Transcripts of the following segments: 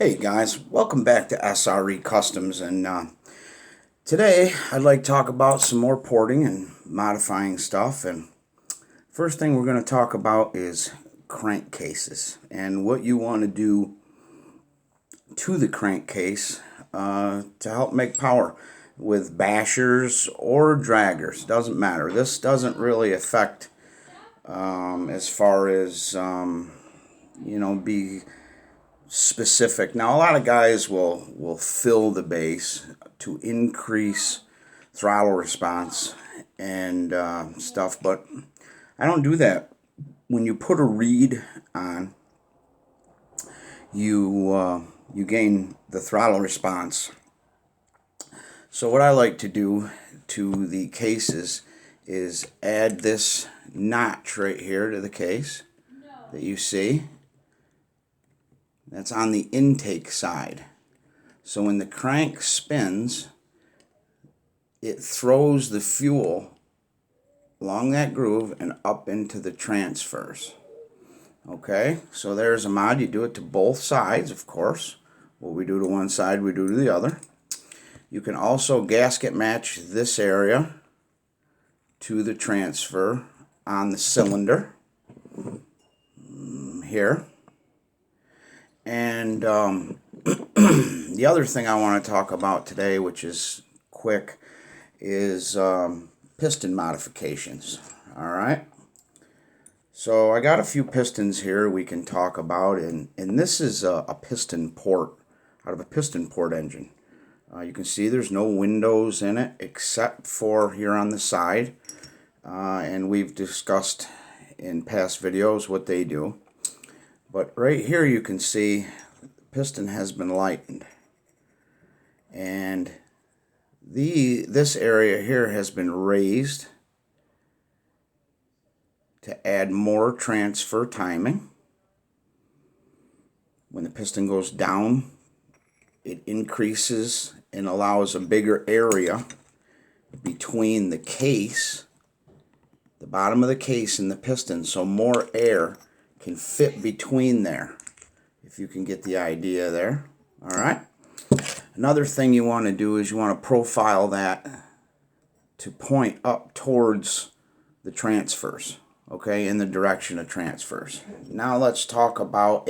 Hey guys, welcome back to SRE Customs, and today I'd like to talk about some more porting and modifying stuff. And first thing we're going to talk about is crankcases and what you want to do to the crankcase to help make power with bashers or draggers. Doesn't matter. This doesn't really affect as far as be specific. Now, a lot of guys will fill the base to increase throttle response and stuff, but I don't do that. When you put a reed on, you gain the throttle response. So what I like to do to the cases is add this notch right here to the case that you see. That's on the intake side. So when the crank spins, it throws the fuel along that groove and up into the transfers. Okay, so there's a mod. You do it to both sides, of course. What we do to one side, we do to the other. You can also gasket match this area to the transfer on the cylinder here. And the other thing I want to talk about today, which is quick, is piston modifications. Alright, so I got a few pistons here we can talk about, and this is a piston port out of a piston port engine. You can see there's no windows in it except for here on the side, and we've discussed in past videos what they do. But right here you can see the piston has been lightened, and this area here has been raised to add more transfer timing. When the piston goes down, it increases and allows a bigger area between the case, the bottom of the case, and the piston, so more air can fit between there, if you can get the idea there. Alright, another thing you want to do is you want to profile that to point up towards the transfers, okay, in the direction of transfers. Now let's talk about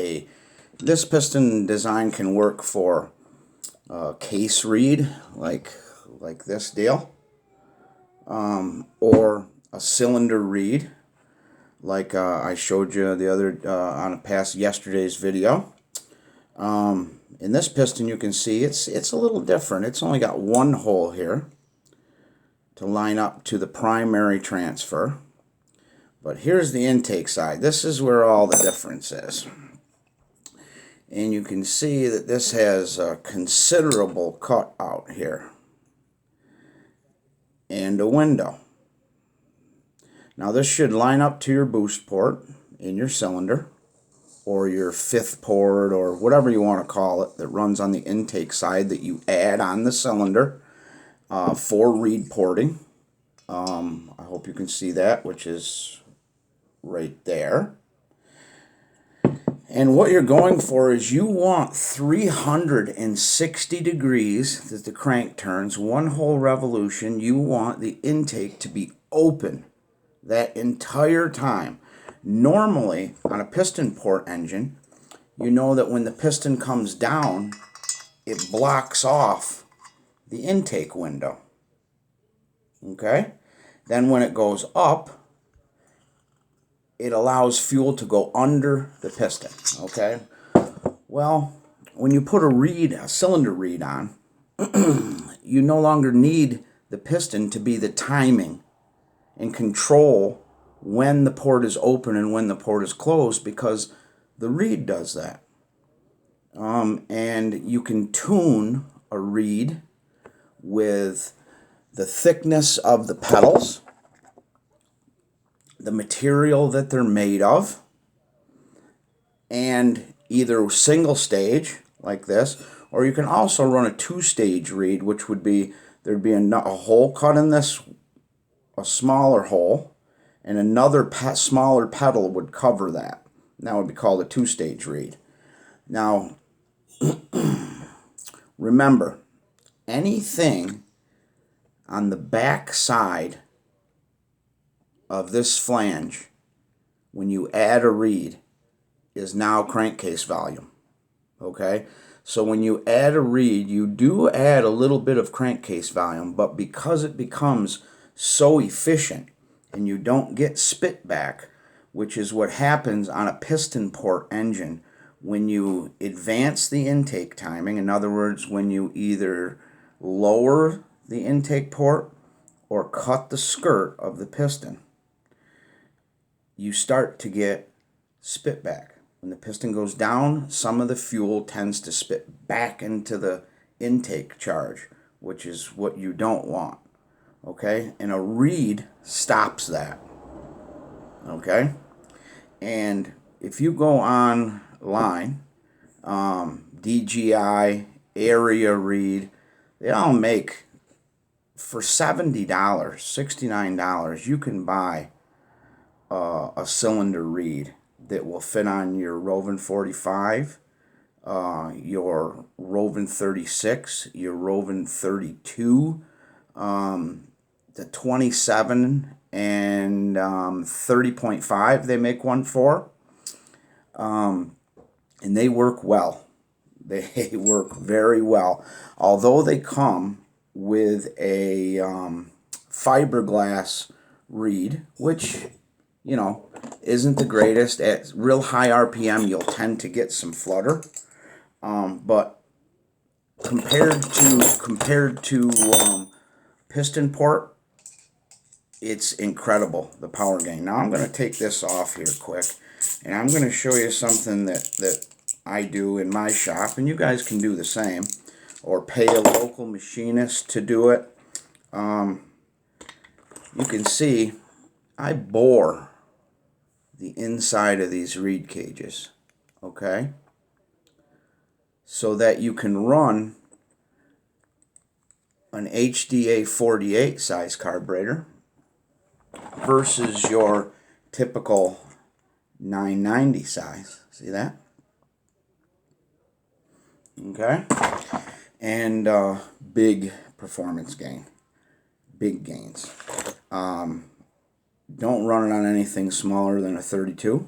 this piston design can work for a case reed like this deal, or a cylinder reed like I showed you the other on a past yesterday's video. In this piston you can see it's a little different. It's only got one hole here to line up to the primary transfer, but here's the intake side. This is where all the difference is, and you can see that this has a considerable cut out here and a window. Now this should line up to your boost port in your cylinder, or your fifth port, or whatever you want to call it, that runs on the intake side that you add on the cylinder for reed porting. I hope you can see that, which is right there. And what you're going for is you want 360 degrees that the crank turns, one whole revolution. You want the intake to be open that entire time. Normally, on a piston port engine, you know that when the piston comes down, it blocks off the intake window. Okay? Then when it goes up, it allows fuel to go under the piston. Okay? Well, when you put a cylinder reed on, you no longer need the piston to be the timing and control when the port is open and when the port is closed, because the reed does that. And you can tune a reed with the thickness of the pedals, the material that they're made of, and either single stage like this, or you can also run a two-stage reed, which would be there'd be a hole cut in this, a smaller hole, and another smaller pedal would cover that. And that would be called a two-stage reed. Now, Remember, anything on the back side of this flange, when you add a reed, is now crankcase volume. Okay? So when you add a reed, you do add a little bit of crankcase volume, but because it becomes so efficient and you don't get spit back, which is what happens on a piston port engine when you advance the intake timing, in other words, when you either lower the intake port or cut the skirt of the piston, you start to get spit back. When the piston goes down, some of the fuel tends to spit back into the intake charge, which is what you don't want. Okay? And a reed stops that. Okay? And if you go online, DGI, area reed, they all make, for $70, $69, you can buy a cylinder reed that will fit on your Rovan 45, your Rovan 36, your Rovan 32, the 27 and 30.5 they make one for, and they work well. They work very well, although they come with a fiberglass reed, which, you know, isn't the greatest. At real high RPM, you'll tend to get some flutter, but compared to piston port, it's incredible, the power gain. Now I'm going to take this off here quick, and I'm going to show you something that I do in my shop, and you guys can do the same, or pay a local machinist to do it. You can see I bore the inside of these reed cages, okay, so that you can run an HDA 48 size carburetor versus your typical 990 size. See that? Okay, and big performance gain, big gains. Don't run it on anything smaller than a 32.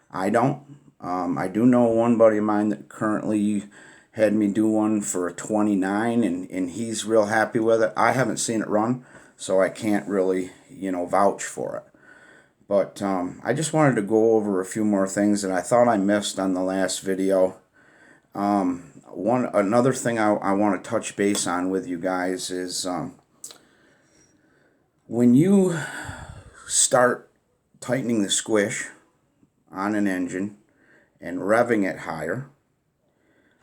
I don't. I do know one buddy of mine that currently had me do one for a 29, and he's real happy with it. I haven't seen it run, so I can't really, vouch for it. But I just wanted to go over a few more things that I thought I missed on the last video. Another thing I want to touch base on with you guys is when you start tightening the squish on an engine and revving it higher,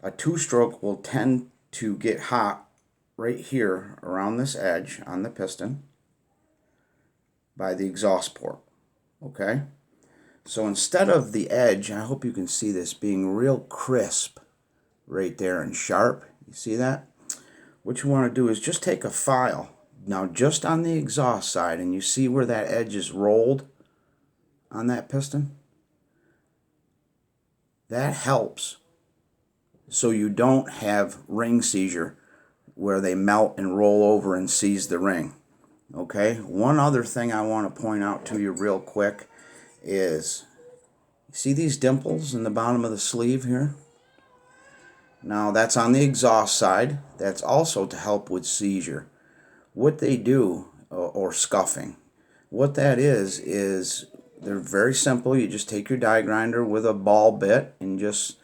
a two-stroke will tend to get hot right here around this edge on the piston by the exhaust port. Okay? So instead of the edge, I hope you can see this, being real crisp right there and sharp, you see that? What you want to do is just take a file, now just on the exhaust side, and you see where that edge is rolled on that piston? That helps so you don't have ring seizure where they melt and roll over and seize the ring. Okay? One other thing I want to point out to you real quick is, you see these dimples in the bottom of the sleeve here? Now that's on the exhaust side. That's also to help with seizure. What they do, or scuffing, what that is they're very simple. You just take your die grinder with a ball bit and just,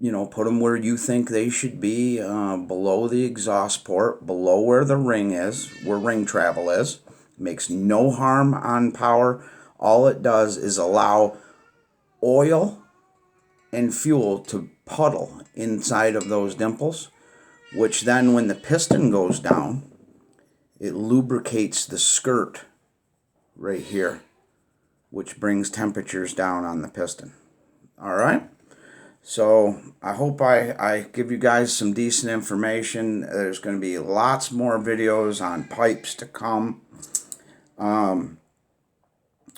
put them where you think they should be, below the exhaust port, below where the ring is, where ring travel is. It makes no harm on power. All it does is allow oil and fuel to puddle inside of those dimples, which then when the piston goes down, it lubricates the skirt right here, which brings temperatures down on the piston. All right? So I hope I give you guys some decent information. There's going to be lots more videos on pipes to come.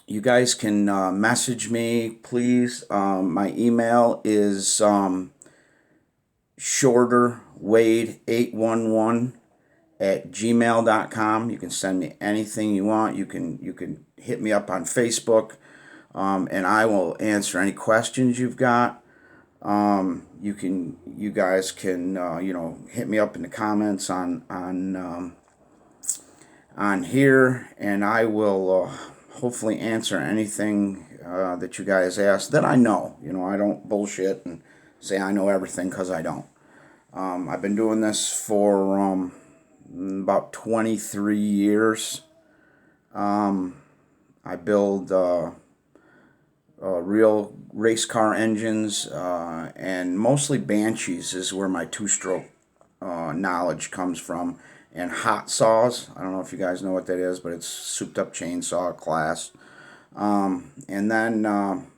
You guys can message me, please. My email is shorterwade811@gmail.com. You can send me anything you want. You can hit me up on Facebook, and I will answer any questions you've got. You guys can hit me up in the comments on here, and I will hopefully answer anything that you guys ask that I know. I don't bullshit and say I know everything, because I don't. I've been doing this for about 23 years. I build real race car engines, and mostly Banshees is where my two-stroke knowledge comes from, and hot saws. I don't know if you guys know what that is, but it's souped up chainsaw class. And then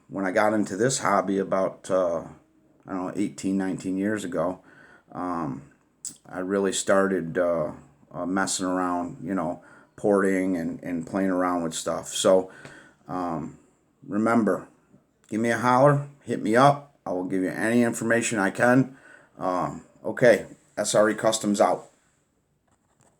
when I got into this hobby about 18, 19 years ago, I really started messing around, porting and playing around with stuff. So remember, give me a holler, hit me up. I will give you any information I can. Okay, SRE Customs out.